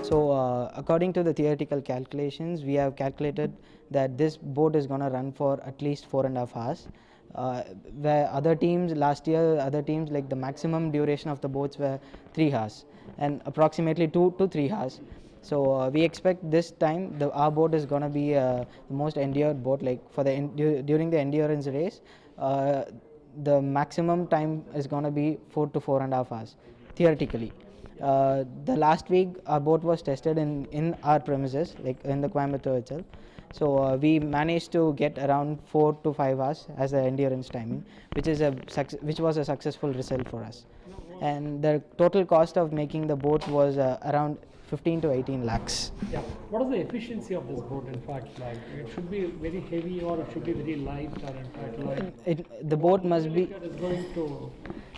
So according to the theoretical calculations, we have calculated that this boat is going to run for at least 4.5 hours. Where other teams last year, other teams like the maximum duration of the boats were 3 hours and approximately 2 to 3 hours. So we expect this time our boat is going to be the most endured boat. Like for the during the endurance race, the maximum time is going to be 4 to 4.5 hours theoretically. The last week our boat was tested in our premises, like in the Coimbatore itself. So we managed to get around 4 to 5 hours as the endurance timing, which was a successful result for us. And the total cost of making the boat was around 15 to 18 lakhs. Yeah. What is the efficiency of this boat? In fact, like it should be very heavy or it should be very light, or in fact light. The boat must be. Is going to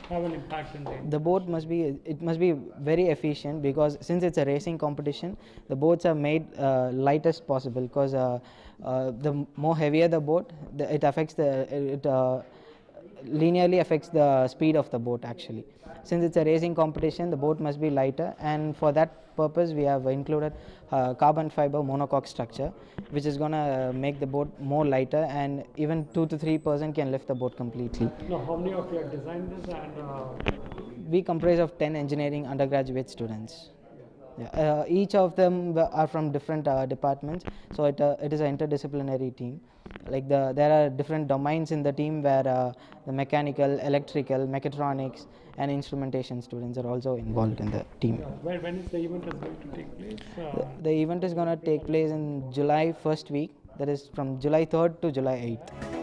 have an impact in the boat must be. It must be very efficient, because since it's a racing competition, the boats are made lightest possible. Because the more heavier the boat, it affects linearly affects the speed of the boat actually. Since it's a racing competition, the boat must be lighter, and for that purpose we have included carbon fiber monocoque structure, which is going to make the boat more lighter, and even 2 to 3% can lift the boat completely. Now, how many of you have designed this? And we comprise of 10 engineering undergraduate students. Yeah. Each of them are from different departments, so it is an interdisciplinary team. Like there are different domains in the team where the mechanical, electrical, mechatronics and instrumentation students are also involved in the team. When is the event going to take place? The event is going to take place in July first week, that is from July 3rd to July 8th.